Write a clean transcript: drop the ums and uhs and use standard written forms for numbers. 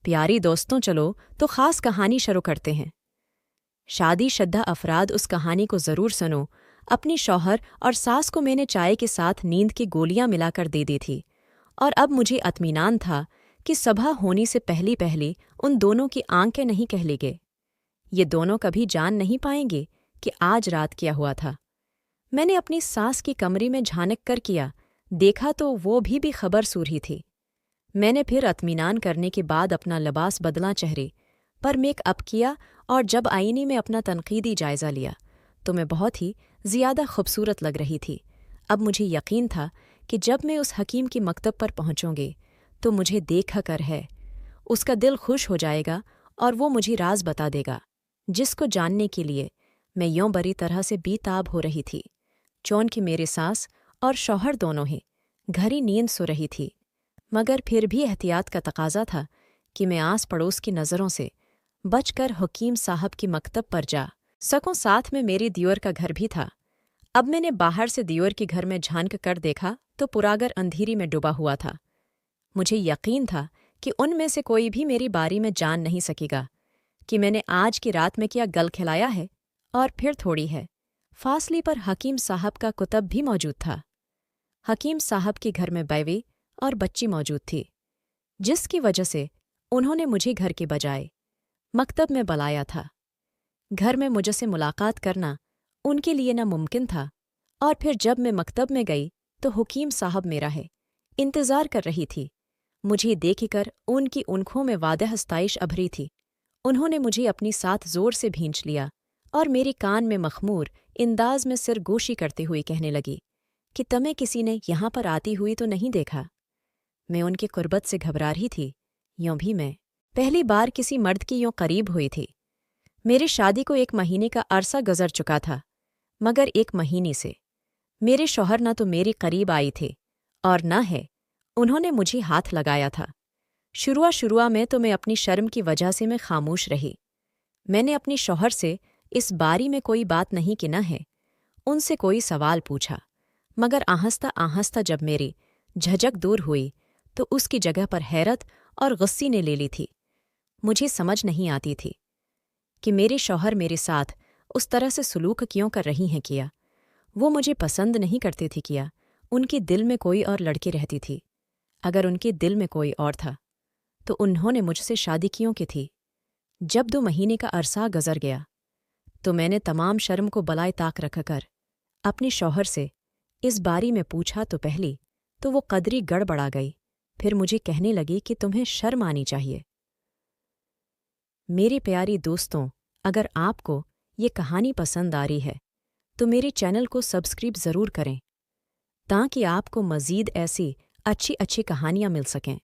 پیاری دوستوں، چلو تو خاص کہانی شروع کرتے ہیں۔ شادی شدہ افراد اس کہانی کو ضرور سنو۔ اپنی شوہر اور ساس کو میں نے چائے کے ساتھ نیند کی گولیاں ملا کر دے دی تھی، اور اب مجھے اطمینان تھا کہ صبح ہونے سے پہلی ان دونوں کی آنکھیں نہیں کہلے گے۔ یہ دونوں کبھی جان نہیں پائیں گے کہ آج رات کیا ہوا تھا۔ میں نے اپنی ساس کی کمرے میں جھانک کر کیا، دیکھا تو وہ بھی خبر سور ہی تھی۔ میں نے پھر اطمینان کرنے کے بعد اپنا لباس بدلا، چہرے پر میک اپ کیا، اور جب آئینے میں اپنا تنقیدی جائزہ لیا تو میں بہت ہی زیادہ خوبصورت لگ رہی تھی۔ اب مجھے یقین تھا کہ جب میں اس حکیم کی مکتب پر پہنچوں گے تو مجھے دیکھا کر ہے، اس کا دل خوش ہو جائے گا اور وہ مجھے راز بتا دے گا، جس کو جاننے کے لیے میں یوں بری طرح سے بے تاب ہو رہی تھی۔ چونکہ میرے ساس اور شوہر دونوں ہی گہری نیند سو رہی تھی، مگر پھر بھی احتیاط کا تقاضا تھا کہ میں آس پڑوس کی نظروں سے بچ کر حکیم صاحب کی مکتب پر جا سکوں۔ ساتھ میں میری دیور کا گھر بھی تھا۔ اب میں نے باہر سے دیور کے گھر میں جھانک کر دیکھا تو پراگر اندھیری میں ڈوبا ہوا تھا۔ مجھے یقین تھا کہ ان میں سے کوئی بھی میری باری میں جان نہیں سکے گا کہ میں نے آج کی رات میں کیا گل کھلایا ہے۔ اور پھر تھوڑی ہے فاصلے پر حکیم صاحب کا کتب بھی موجود تھا۔ حکیم صاحب کے گھر میں بیوی اور بچی موجود تھی، جس کی وجہ سے انہوں نے مجھے گھر کے بجائے مکتب میں بلایا تھا۔ گھر میں مجھ سے ملاقات کرنا ان کے لیے ناممکن تھا، اور پھر جب میں مکتب میں گئی تو حکیم صاحب میرا انتظار کر رہی تھی۔ مجھے دیکھ کر ان کی آنکھوں میں واضح ستائش ابھری تھی۔ انہوں نے مجھے اپنی ساتھ زور سے بھینچ لیا اور میرے کان میں مخمور انداز میں سرگوشی کرتے ہوئے کہنے لگی کہ تمہیں کسی نے یہاں پر آتی ہوئی تو نہیں دیکھا۔ میں ان کی قربت سے گھبرا رہی تھی، یوں بھی میں پہلی بار کسی مرد کی یوں قریب ہوئی تھی۔ میری شادی کو 1 مہینے کا عرصہ گزر چکا تھا، مگر 1 مہینے سے میرے شوہر نہ تو میری قریب آئی تھے اور نہ انہوں نے مجھے ہاتھ لگایا تھا۔ شروع میں تو میں اپنی شرم کی وجہ سے میں خاموش رہی۔ میں نے اپنی شوہر سے اس باری میں کوئی بات نہیں کہ نہ ان سے کوئی سوال پوچھا، مگر آہستہ جب میری جھجک دور ہوئی تو اس کی جگہ پر حیرت اور غصے نے لے لی تھی۔ مجھے سمجھ نہیں آتی تھی کہ میرے شوہر میرے ساتھ اس طرح سے سلوک کیوں کر رہی ہیں۔ کیا وہ مجھے پسند نہیں کرتے تھے؟ کیا ان کے دل میں کوئی اور لڑکی رہتی تھی؟ اگر ان کے دل میں کوئی اور تھا تو انہوں نے مجھ سے شادی کیوں کی تھی؟ جب 2 مہینے کا عرصہ گزر گیا تو میں نے تمام شرم کو بالائے طاق رکھ کر اپنے شوہر سے اس باری میں پوچھا تو وہ قدری گڑبڑا گئی۔ پھر مجھے کہنے لگی کہ تمہیں شرم آنی چاہیے۔ میری پیاری دوستوں، اگر آپ کو یہ کہانی پسند آ رہی ہے تو میرے چینل کو سبسکرائب ضرور کریں تاکہ آپ کو مزید ایسی اچھی کہانیاں مل سکیں۔